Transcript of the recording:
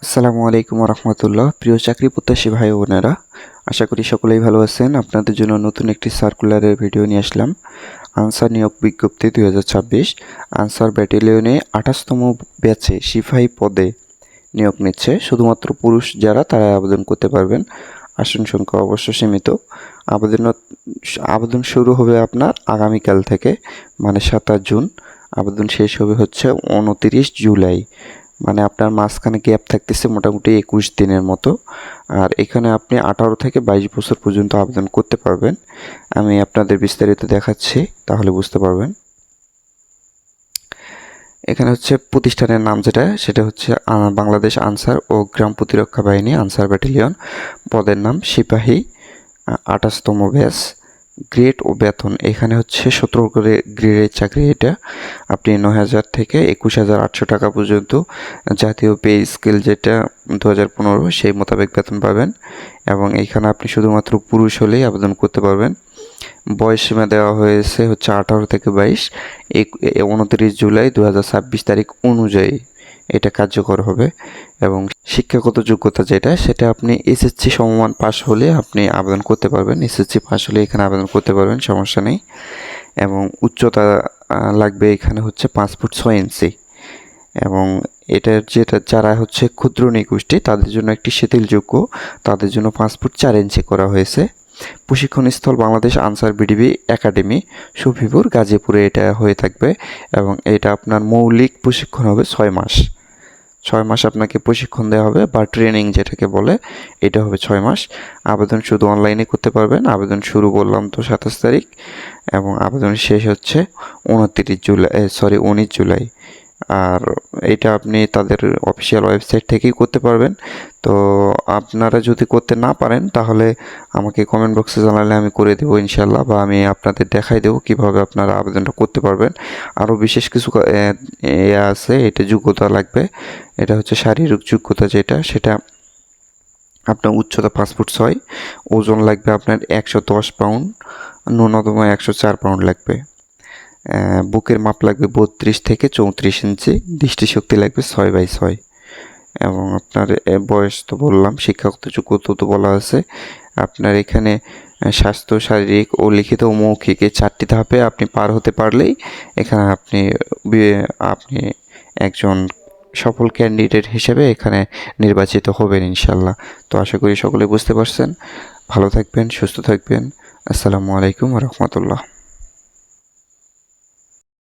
আসসালামু আলাইকুম রহমতুল্লাহ। প্রিয় চাকরি প্রত্যাশী ভাই ও বোনেরা, আশা করি সকলেই ভালো আছেন। আপনাদের জন্য নতুন একটি সার্কুলারের ভিডিও নিয়ে আসলাম। আনসার নিয়োগ বিজ্ঞপ্তি 2026 আনসার ব্যাটালিয়নে 28তম ব্যাচে সিপাহী পদে নিয়োগ নিচ্ছে। শুধুমাত্র পুরুষ যারা তারা আবেদন করতে পারবেন। আসন সংখ্যা অবশ্য সীমিত। আবেদন শুরু হবে আপনার আগামীকাল থেকে, মানে 27 জুন। আবেদন শেষ হবে হচ্ছে 29 জুলাই। মানে আপনার মাঝখানে গ্যাপ থাকতেছে মোটামুটি 21 দিনের মতো। আর এখানে আপনি 18 থেকে 22 বছর পর্যন্ত আবেদন করতে পারবেন। আমি আপনাদের বিস্তারিত দেখাচ্ছি, তাহলে বুঝতে পারবেন। এখানে হচ্ছে প্রতিষ্ঠানের নাম সেটা হচ্ছে বাংলাদেশ আনসার ও গ্রাম প্রতিরক্ষা বাহিনী আনসার ব্যাটালিয়ন। পদের নাম সিপাহী, 28তম ব্যাচ। গ্রেড ও বেতন এখানে হচ্ছে 17 করে গ্রেডের চাকরি। এটা আপনি 9,000 থেকে 21,800 টাকা পর্যন্ত জাতীয় পে স্কেল যেটা 2015 সেই মোতাবেক বেতন পাবেন। এবং এখানে আপনি শুধুমাত্র পুরুষ হলেই আবেদন করতে পারবেন। বয়স সীমা দেওয়া হয়েছে হচ্ছে 18 থেকে 22। 29 জুলাই 2026 তারিখ অনুযায়ী এটা কার্যকর হবে। এবং শিক্ষাগত যোগ্যতা সেটা আপনি এসএসসি সমমান পাস হলে আপনি আবেদন করতে পারবেন। এসএসসি পাস হলে এখানে আবেদন করতে পারবেন, সমস্যা নেই। এবং উচ্চতা লাগবে এখানে হচ্ছে 5 ফুট 6 ইঞ্চি। এবং যারা হচ্ছে ক্ষুদ্র নৃগোষ্ঠী তাদের জন্য একটি শিথিলযোগ্য, তাদের জন্য 5 ফুট 4 ইঞ্চি করা হয়েছে। প্রশিক্ষণস্থল বাংলাদেশ আনসার বিডিবি একাডেমি, সফিপুর, গাজীপুরে এটা হয়ে থাকবে। এবং এটা আপনার মৌলিক প্রশিক্ষণ হবে 6 মাস। 6 মাস আপনাকে প্রশিক্ষণ দেওয়া হবে, বা ট্রেনিং যেটাকে বলে, এটা হবে 6 মাস। আবেদন শুধু অনলাইনে করতে পারবেন। আবেদন শুরু বললাম তো 27 তারিখ, এবং আবেদন শেষ হচ্ছে 19 জুলাই। আর এটা আপনি তাদের অফিসিয়াল ওয়েবসাইট থেকেই করতে পারবেন। তো আপনারা যদি করতে না পারেন তাহলে আমাকে কমেন্ট বক্সে জানালে আমি করে দেবো ইনশাল্লাহ, বা আমি আপনাদের দেখাই দেবো কীভাবে আপনারা আবেদনটা করতে পারবেন। আরও বিশেষ কিছু আছে, এটা যোগ্যতা লাগবে। এটা হচ্ছে শারীরিক যোগ্যতা সেটা আপনার উচ্চতা 5 ফুট 6, ওজন লাগবে আপনার 110 পাউন্ড, ন্যূনতম 104 পাউন্ড লাগবে। বুকের মাপ লাগবে 32 থেকে 34 ইঞ্চি, দৃষ্টিশক্তি লাগবে 6/6। এবং আপনার বয়স তো বললাম, শিক্ষাগত যোগ্যতা তো বলা আছে। আপনার এখানে স্বাস্থ্য, শারীরিক ও লিখিত ও মৌখিক এই 4টি ধাপে আপনি পার হতে পারলেই এখানে আপনি একজন সফল ক্যান্ডিডেট হিসেবে এখানে নির্বাচিত হবেন ইনশাল্লাহ। তো আশা করি সকলে বুঝতে পারছেন। ভালো থাকবেন, সুস্থ থাকবেন। আসসালামু আলাইকুম রহমতুল্লাহ।